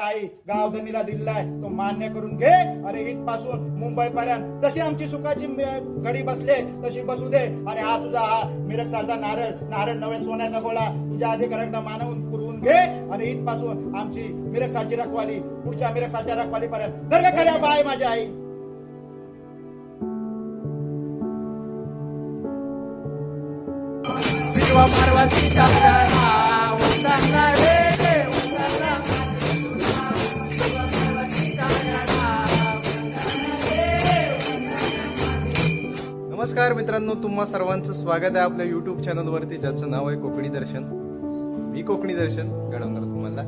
आई गावधनीला दिलेला आहे तो मान्य करून घे. अरे इथपासून मुंबई पर्यंत जशी आमची सुखाची घडी बसले तशी बसू दे. आणि हा तुझा हा मिरग सालचा नारळ नवे सोन्याचा गोळा तुझ्या अधिकाऱ्यांना मानवून पुरवून घे. आणि इथपासून आमची मिरग सालची रखवाली पुढच्या मिरग सालच्या रखवाली पर्यंत दर्गा खऱ्या बाय माझ्या आई. नमस्कार मित्रांनो, तुम्हा सर्वांचं स्वागत आहे आपल्या यूट्यूब चॅनलवरती ज्याचं नाव आहे कोकणी दर्शन. मी कोकणी दर्शन घडवणार तुम्हाला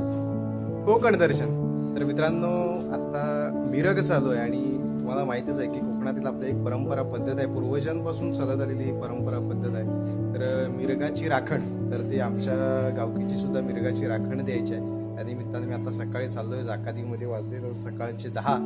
कोकण दर्शन. तर मित्रांनो, आता मिरग चालू आहे आणि तुम्हाला माहितीच आहे की कोकणातील आपली एक परंपरा पद्धत आहे, पूर्वजांपासून चालत आलेली ही परंपरा पद्धत आहे. तर मिरगाची राखण, तर ती आमच्या गावकीची सुद्धा मिरगाची राखण द्यायची आहे. त्या निमित्ताने मी आता सकाळी चाललोय. जाकातीमध्ये वाजले सकाळचे 10.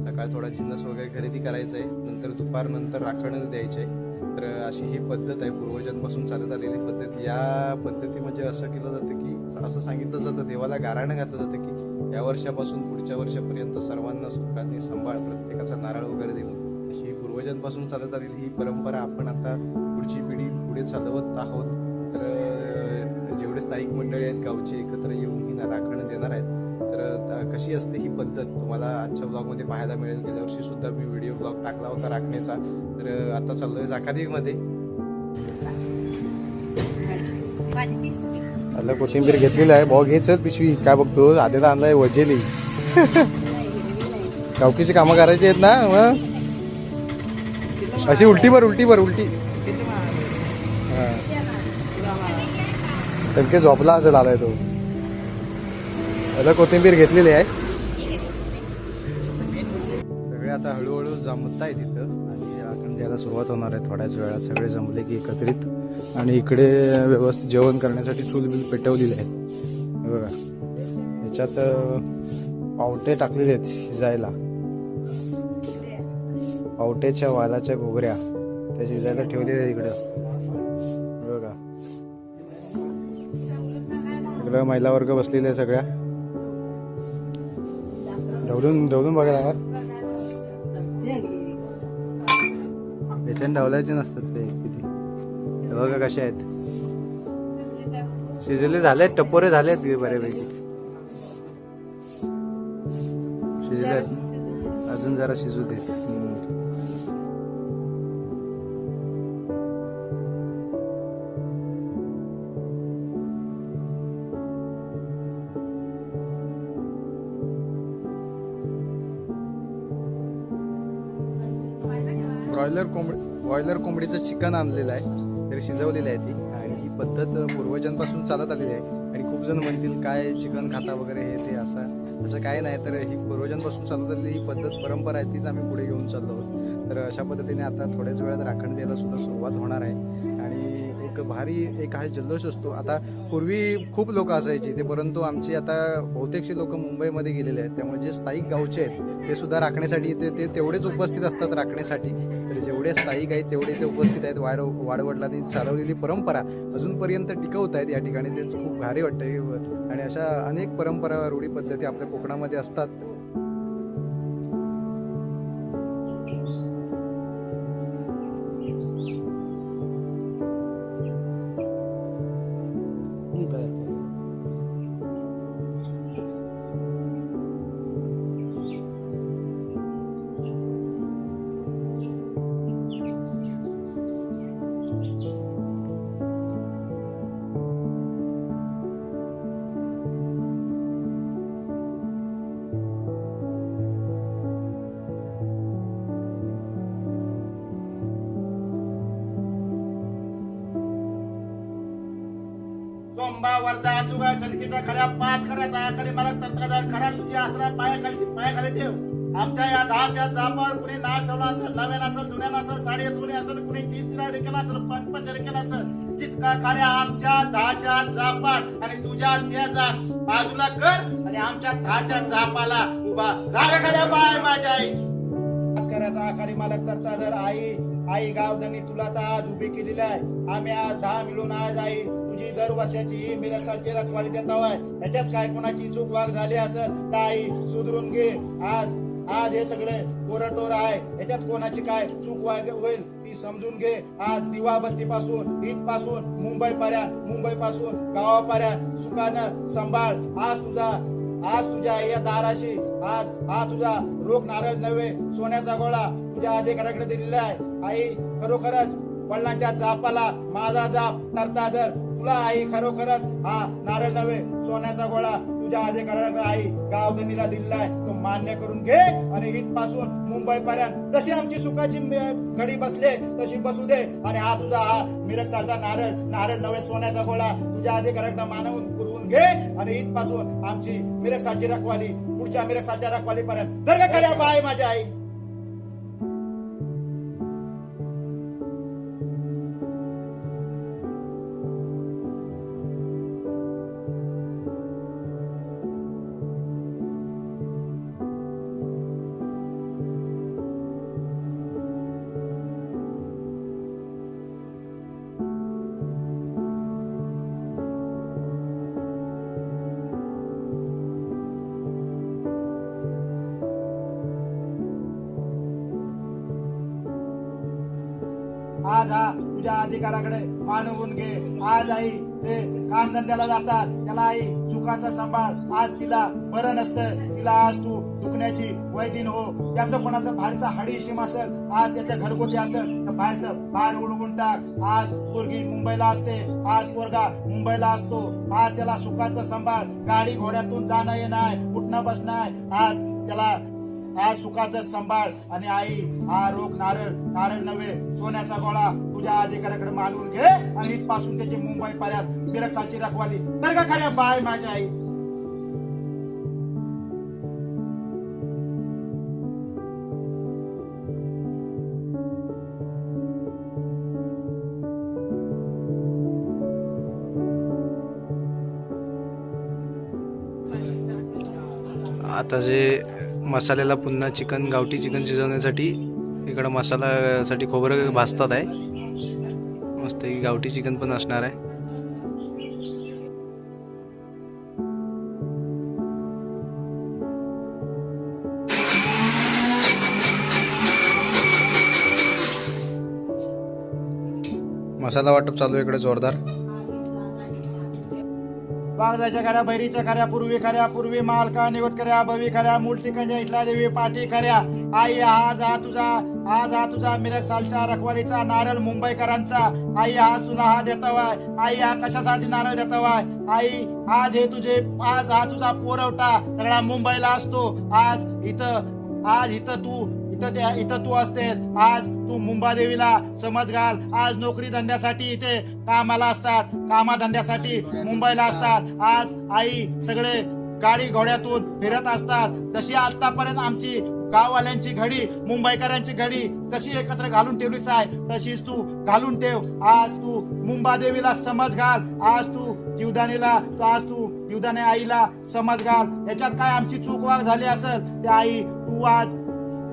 सकाळी थोडा जिन्नस वगैरे खरेदी करायचं आहे, नंतर दुपारनंतर राखण द्यायचे आहे. तर अशी ही पद्धत आहे, पूर्वजांपासून चालत आलेली पद्धत. या पद्धती म्हणजे असं केलं जातं की असं सांगितलं जातं, देवाला गाराणं घातलं जातं की या वर्षापासून पुढच्या वर्षापर्यंत सर्वांना सुखाने सांभाळ, प्रत्येकाचा नारळ वगैरे देऊन अशी ही पूर्वजांपासून चालत आलेली ही परंपरा आपण आता पुढची पिढी पुढे चालवत आहोत. तर जेवढे स्थायिक मंडळी आहेत गावचे एकत्र येऊन ही राखण देणार आहेत. तर कशी असते ही पद्धत तुम्हाला आजच्या ब्लॉगमध्ये पाहायला मिळेल. गेल्या वर्षी सुद्धा मी व्हिडिओ ब्लॉग टाकला होता राखण्याचा. तर आता चाललोय जाकातीमध्ये. आता कोथिंबीर घेतलेली आहे. भाऊ घ्यायचं पिशवी, काय बघतो आधीला आणलाय वजेली. गावकीची कामं करायची आहेत ना, मग अशी उलटी उलटी हा झोपला असेल आलाय तो. आता कोथिंबीर घेतलेली आहे. सगळे आता हळूहळू जमत आहे तिथं आणि राखण द्यायला सुरुवात होणार आहे थोड्याच वेळात. सगळे जमले की एकत्रित. आणि इकडे व्यवस्थित जेवण करण्यासाठी चूल बिल पेटवलेले आहेत बघा. याच्यात पावटे टाकलेले आहेत शिजायला. पावट्याच्या वालाच्या घोगऱ्या त्या शिजायला ठेवलेल्या आहेत इकडं बघा. इकडं महिला वर्ग बसलेले आहे सगळ्या. ढवलून बघायला त्याच्याने ढवलायचे नसतात ते किती. बघा कसे आहेत, शिजले झालेत, टपोरे झालेत बऱ्यापैकी शिजलेत. अजून जरा शिजू देत. ब्रॉयलर कोंबडीचं चिकन आणलेलं आहे. तर शिजवलेली आहे ती. आणि ही पद्धत पूर्वजांपासून चालत आलेली आहे. आणि खूप जण म्हणतील काय चिकन खाता वगैरे हे ते असं काय नाही. तर ही पूर्वजांपासून चालत आलेली ही पद्धत परंपरा आहे, तीच आम्ही पुढे घेऊन चाललो आहोत. तर अशा पद्धतीने आता थोड्याच वेळात राखण द्यायला सुद्धा सुरुवात होणार आहे. आणि एक भारी एक आहे जल्लोष असतो. आता पूर्वी खूप लोक असायची ते, परंतु आमची आता बहुतेकशी लोक मुंबईमध्ये गेलेले आहेत. त्यामुळे जे स्थायिक गावचे आहेत ते सुद्धा राखण्यासाठी ते तेवढेच उपस्थित असतात राखण्यासाठी. तर जेवढे स्थायिक आहेत तेवढे ते उपस्थित आहेत. वाडवडिलांनी चालवलेली परंपरा अजूनपर्यंत टिकवत आहेत या ठिकाणी. तेच खूप भारी वाटतं. आणि अशा अनेक परंपरा रूढी पद्धती आपल्या कोकणामध्ये असतात. सोंबा वरदा जुगा चलकीचा खऱ्या पाच खऱ्याचा आखरी मला तंत्रदार खरा तुझी आसरा पायाखाली ठेव. आमच्या या 10च्या जापावर कुणी नाच ठेवला असेल, नव्यान असेल, जुन्यान असेल, साडे जुने असेल, कुणी 3 रेखेला असेल, 5 रेखेला असेल, तितका खऱ्या आमच्या 10च्या जापात आणि तुझ्या त्याचा बाजूला कर आणि आमच्या 10च्या जापाला उभा राग खऱ्या बाय माझ्या आई. करायचा आखाडी मालक तंत्रदार आई गावधनी तुला तर आज उभी केलेली आहे. आम्ही आज 10 मिळून आज आई तुझी दर वर्षाची ही मिरसालची रखवाली देता आहे. याच्यात काय कोणाची चूक वाग झाली असेल तर आई सुधरून घे. आज आज हे सगळे कोरटोर आहे, याच्यात कोणाची काय चूक होईल ती समजून घे. आज दिवाबत्ती पासून इथपासून मुंबई पासून गावापर्यंत सुखानं सांभाळ. आज तुझ्या या दाराशी आज हा तुझा रोख नारळ नव्हे सोन्याचा गोळा तुझ्या अधिकाऱ्याकडे दिलेला आहे. आई खरोखरच वडिलांच्या जापाला माझा जाप तरता दर. तुला आई खरोखरच हा नारळ नव्हे सोन्याचा गोळा तुझ्या अधिकाऱ्याकडे आई गावधनीला दिलेला आहे. तो मान्य करून घे आणि इथपासून मुंबईपर्यंत जशी आमची सुखाची घडी बसले तशी बसू दे. आणि हा तुझा हा मिरसालचा नारळ नव्हे सोन्याचा गोळा तुझ्या अधिकाऱ्याकडे मानवून करून घे. आणि इथपासून आमची मिरसालची रखवाली पुढच्या मिरसालच्या रखवालीपर्यंत जर का खऱ्या बाय माझ्या आई. आज हा तुझ्या अधिकाराकडे मानवून घे. आज आई ते कामधंद्याला जातात त्याला आई सुखाचा सांभाळ. आज तिला बरं नसतं तिला आज तू दुखण्याची वैदिन हो. त्याचं कोणाचं बाहेरचा हाडीशीम असेल आज त्याच्या घरगुती असेल तर बाहेर उडवून टाक. आज पोरगी मुंबईला असते आज पोरगा मुंबईला असतो. आज त्याला सुखाचा सांभाळ. गाडी घोड्यातून जाणं येणं उठणं बसणं आज त्याला आज सुखाचं सांभाळ. आणि आई हा रोख नारळ नव्हे सोन्याचा गोळा तुझ्या अधिकाऱ्याकडे मागून घे. आणि इथपासून त्याची मुंबईपर्यंत मिरसालची रखवाली तर का खऱ्या बाय माझ्या आई. आता जे मसाल्याला पुन्हा गावठी चिकन शिजवण्यासाठी इकडं मसाल्यासाठी खोबरं भाजतात आहे. मस्त गावठी चिकन पण असणार आहे. मसाला वाटप चालू आहे इकडे जोरदार. वाघजाच्या खऱ्या बैरीच्या खऱ्या पूर्वी मालका निवत खऱ्या भवी खऱ्या मूल ठिकाणच्या इथला देवी पाठी खऱ्या. आई आज हा तुझा मिरसालच्या रखवालीचा नारळ मुंबईकरांचा. आई आज तुला हा देतावाय. आई हा कशासाठी नारळ देतावाय. आई आज हा तुझा पुरवठा सगळा मुंबईला असतो. इथं तू असतेस. आज तू मुंबादेवीला समज घाल. आज नोकरी धंद्यासाठी इथे कामाला असतात कामाधंद्यासाठी मुंबईला असतात. आज आई सगळे गाडी घोड्यातून फिरत असतात. जशी आतापर्यंत आमची गाववाल्यांची घडी मुंबईकरांची घडी कशी एकत्र घालून ठेवलीस आहे तशीच तू घालून ठेव. आज तू मुंबादेवीला समज घाल. आज तू जीवदाने आईला समज घाल. याच्यात काय आमची चूक वाग झाली असेल ते आई तू आज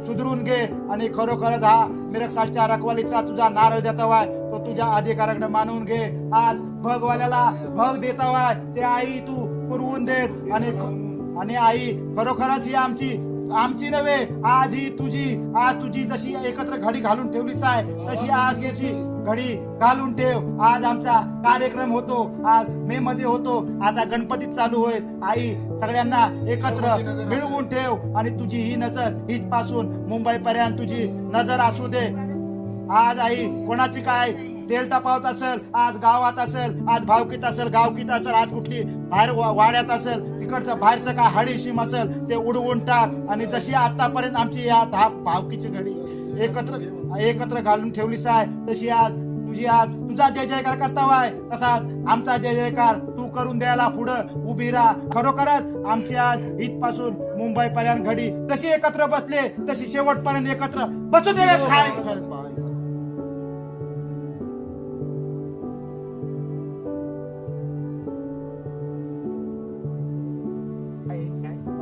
सुधरून घे. आणि खरोखरच हा मिरसालच्या रखवालीचा तुझा नारळ देतावाय तो तुझ्या अधिकाराकडे मानून घे. आज भगवाल्याला भग देतावाय ते आई तू पुरवून देस. आणि आई खरोखरच ही आमची नव्हे आज तुझी जशी एकत्र घडी घालून ठेवलीच आहे तशी आज याची घडी घालून ठेव. आज आमचा कार्यक्रम होतो आज मे मध्ये होतो. आता गणपतीत चालू होईल. आई सगळ्यांना एकत्र मिळवून ठेव. आणि तुझी ही नजर इथपासून मुंबईपर्यंत तुझी नजर असू दे. आज आई कोणाची काय तेल टपावत असेल आज गावात असेल आज भावकीत असेल गावकीत असेल आज कुठली बाहेर वाड्यात असेल तिकडचं बाहेरचं काय हाडीशीम असेल ते उडवून टाक. आणि जशी आतापर्यंत आमची या भावकीची घडी एकत्र घालून ठेवलीच आहे तशी आज तुझा जय जयकार करतावाय तसाच आमचा जय जयकार तू करून द्यायला पुढं उभी राहा. खरोखरच आमची आज इथपासून मुंबईपर्यंत घडी जशी एकत्र बसले तशी शेवटपर्यंत एकत्र बसू दे.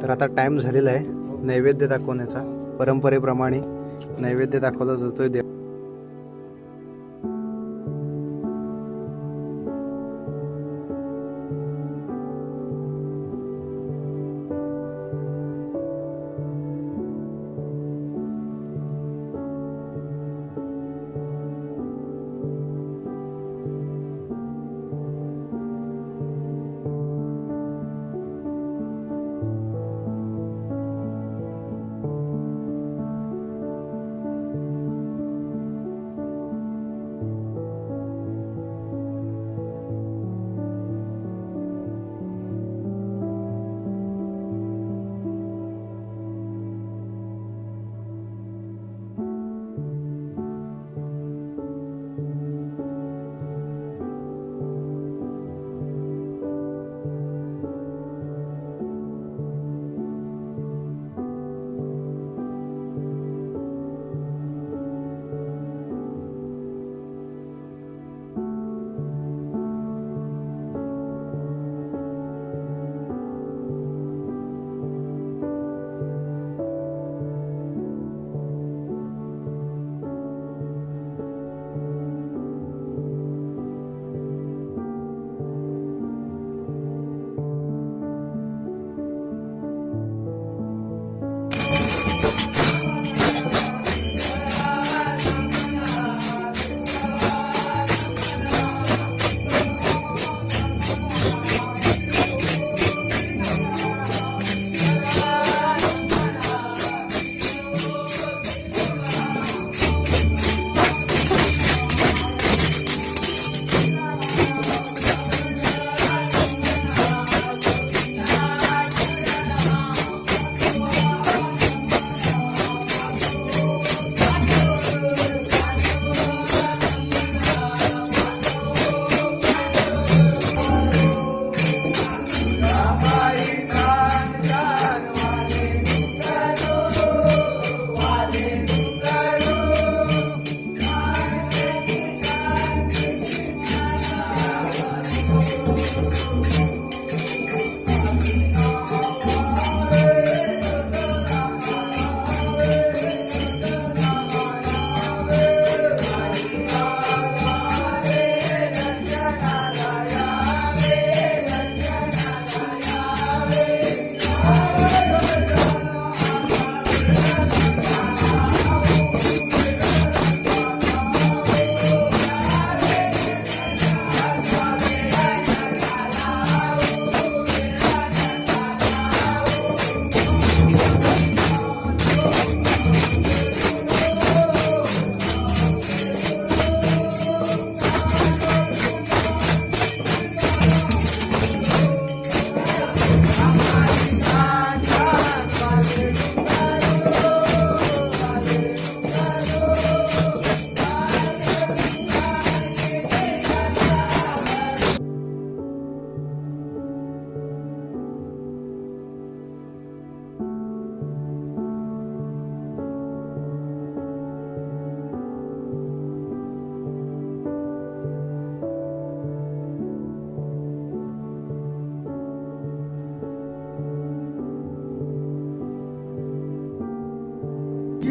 तर आता टाइम झालेला आहे नैवेद्य दाखवण्याचा. परंपरेप्रमाणे नैवेद्य दाखवला जातोय देव.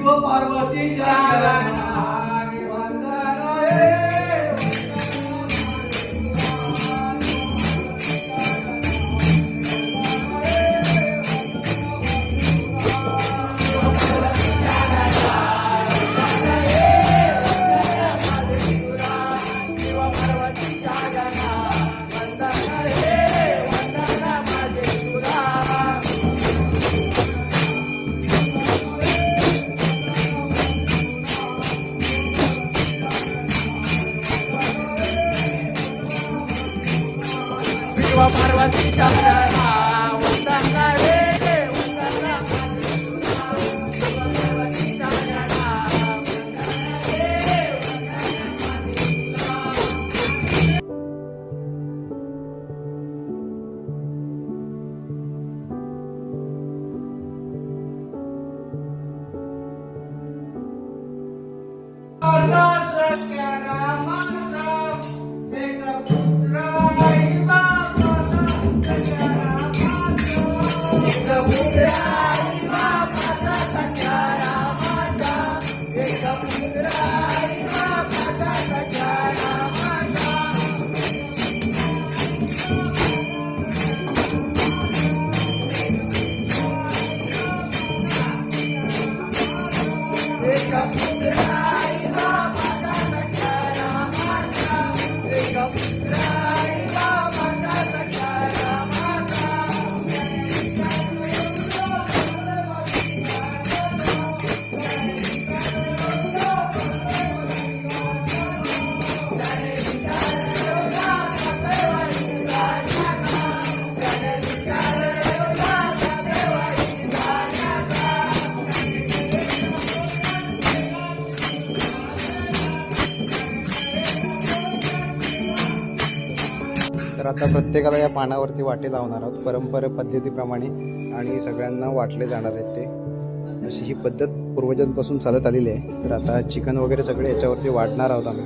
शिव पार्वतीच्या गणारी वंदन हे पार्वतीच्या वंदन रे तर आता प्रत्येकाला या पानावरती वाटे लावणार आहोत परंपरा पद्धतीप्रमाणे आणि सगळ्यांना वाटले जाणार आहेत ते. अशी ही पद्धत पूर्वजांपासून चालत आलेली आहे. तर आता चिकन वगैरे सगळे याच्यावरती वाटणार आहोत आम्ही.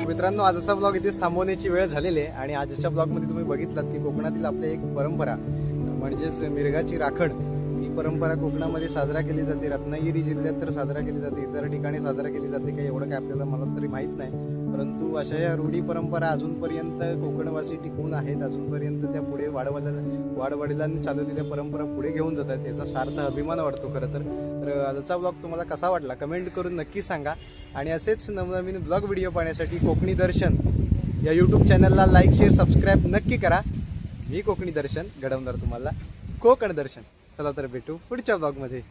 मित्रांनो, आजचा ब्लॉग इथेच थांबवण्याची वेळ झालेली आहे आणि आजच्या ब्लॉगमध्ये तुम्ही बघितलात की कोकणातील आपल्या एक परंपरा म्हणजेच मिरगाची राखण ही परंपरा कोकणामध्ये साजरा केली जाते. रत्नागिरी जिल्ह्यात तर साजरा केली जाते, इतर ठिकाणी साजरा केली जाते काही एवढं काय आपल्याला मला तरी माहीत नाही. परंतु अशा या रूढी परंपरा अजूनपर्यंत कोकणवासी टिकून आहेत. अजूनपर्यंत त्या पुढे वाडवडिलांनी चालवलेल्या परंपरा पुढे घेऊन जातात. याचा सार्थ अभिमान वाटतो खरं तर. तर आजचा ब्लॉग तुम्हाला कसा वाटला कमेंट करून नक्की सांगा आणि असेच नवनवीन ब्लॉग व्हिडिओ पाहण्यासाठी कोकणी दर्शन या यूट्यूब चॅनलला लाईक शेअर सबस्क्राईब नक्की करा. मी कोकणी दर्शन घडवणार तुम्हाला कोकण दर्शन. चला तर भेटू पुढच्या ब्लॉगमध्ये.